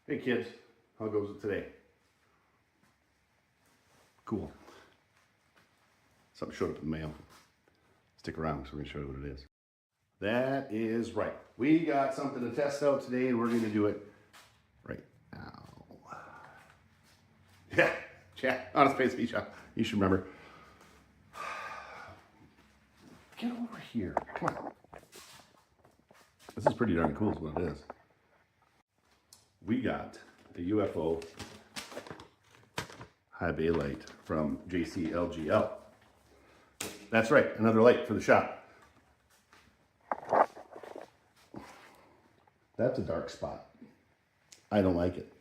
Hey kids, how goes it today? Cool. Something showed up in the mail. Stick around, so we're going to show you what it is. That is right. We got something to test out today, and we're going to do it right now. Yeah, honest face feature. You should remember. Get over here. Come on. This is pretty darn cool is what it is. We got a UFO high bay light from JC-LGL. That's right, another light for the shop. That's a dark spot. I don't like it.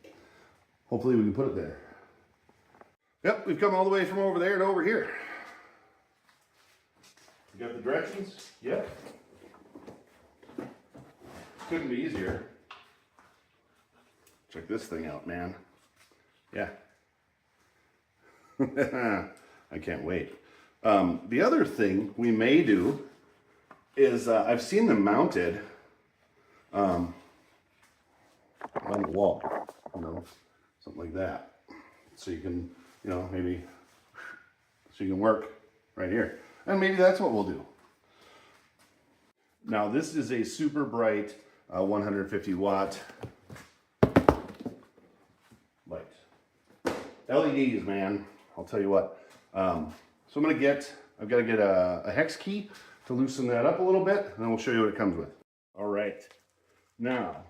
Hopefully we can put it there. Yep, we've come all the way from over there to over here. You got the directions? Yep. Couldn't be easier. Check this thing out, man. Yeah. I can't wait. The other thing we may do is I've seen them mounted on the wall, you know, something like that. So you can, you know, maybe, so you can work right here. And maybe that's what we'll do. Now this is a super bright 150 watt light. LEDs, man, I'll tell you what. So I've got to get a hex key to loosen that up a little bit, and then we'll show you what it comes with. All right, now,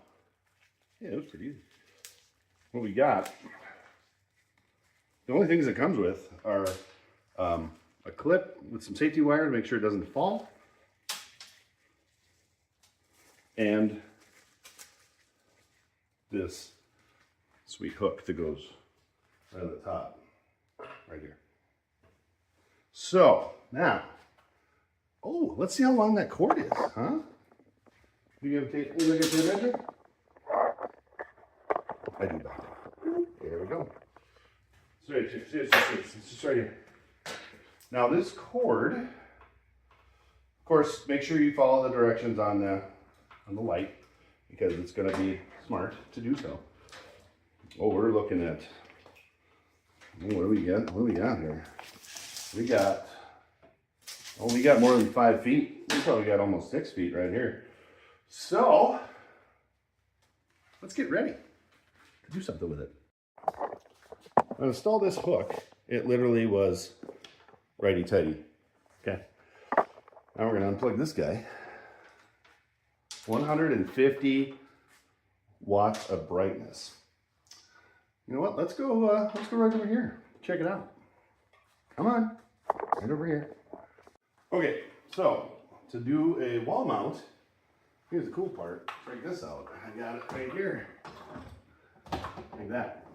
yeah, it was pretty easy. What we got, the only things it comes with are a clip with some safety wire to make sure it doesn't fall, and this sweet hook that goes right at the top, right here. So now, oh, let's see how long that cord is, huh? You gonna take a measure? I do that. There we go. It's just right here. Now this cord, of course, make sure you follow the directions on the light, because it's going to be smart to do so. Oh, we're looking at, what do we got? What do we got here? We got more than 5 feet. We probably got almost 6 feet right here. So let's get ready to do something with it. I installed this hook. It literally was righty-tighty. Okay. Now we're going to unplug this guy. 150 watts of brightness. You know what? Let's go right over here. Check it out. Come on. Right over here. Okay, so to do a wall mount, here's the cool part. Check this out. I got it right here. Like that.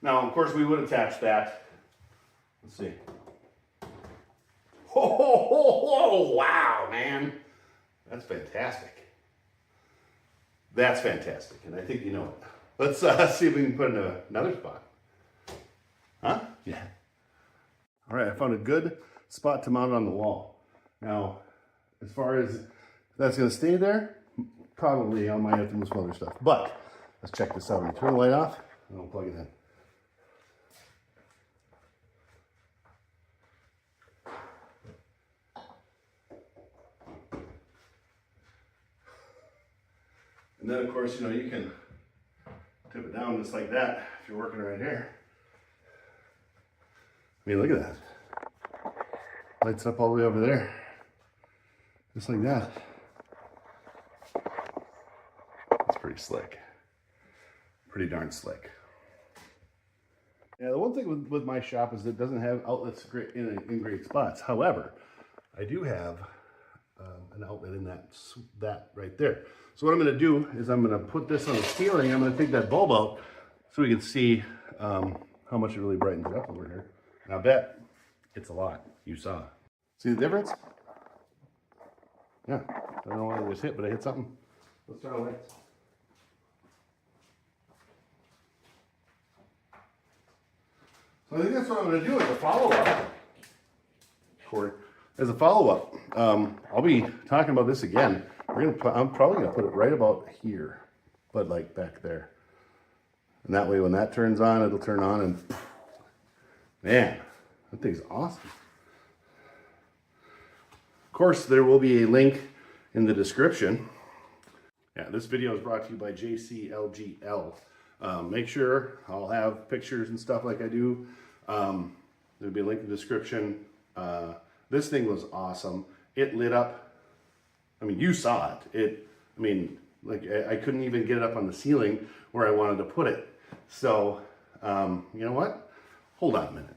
Now, of course, we would attach that. Let's see. Oh, wow, man. That's fantastic. That's fantastic, and I think you know it. Let's see if we can put it in another spot. Huh? Yeah. All right, I found a good spot to mount it on the wall. Now, as far as if that's going to stay there, probably I might have to move some other stuff. But let's check this out. We turn the light off, and I'll plug it in. And then, of course, you know, you can tip it down just like that if you're working right here. I mean, look at that. Lights up all the way over there. Just like that. It's pretty slick. Pretty darn slick. Yeah, the one thing with my shop is it doesn't have outlets in great spots. However, I do have an outlet in that right there. So what I'm going to do is I'm going to put this on the ceiling. I'm going to take that bulb out so we can see how much it really brightens up over here. And I bet it's a lot. You saw. See the difference? Yeah. I don't know what I just hit, but I hit something. Let's turn the lights. So I think that's what I'm going to do as a follow-up. As a follow-up, I'll be talking about this again. I'm probably going to put it right about here. but like back there. And that way when that turns on, it'll turn on and man, that thing's awesome. Of course, there will be a link in the description. Yeah, this video is brought to you by JC-LGL. Make sure I'll have pictures and stuff like I do. There'll be a link in the description. This thing was awesome. It lit up. I mean, you saw it. I couldn't even get it up on the ceiling where I wanted to put it. So, you know what? Hold on a minute.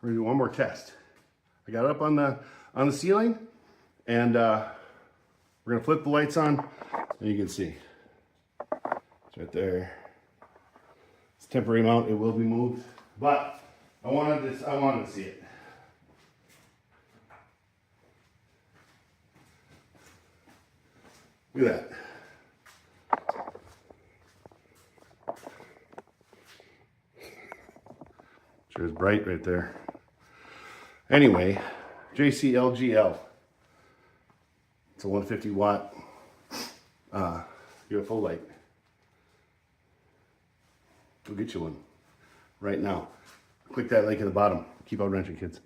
We're gonna do one more test. I got it up on the ceiling, and we're gonna flip the lights on, and you can see it's right there. It's a temporary mount. It will be moved, but I wanted to see it. Look at that. Sure is bright right there. Anyway, JC-LGL. It's a 150 watt UFO light. Go get you one right now. Click that link at the bottom. Keep out wrenching, kids.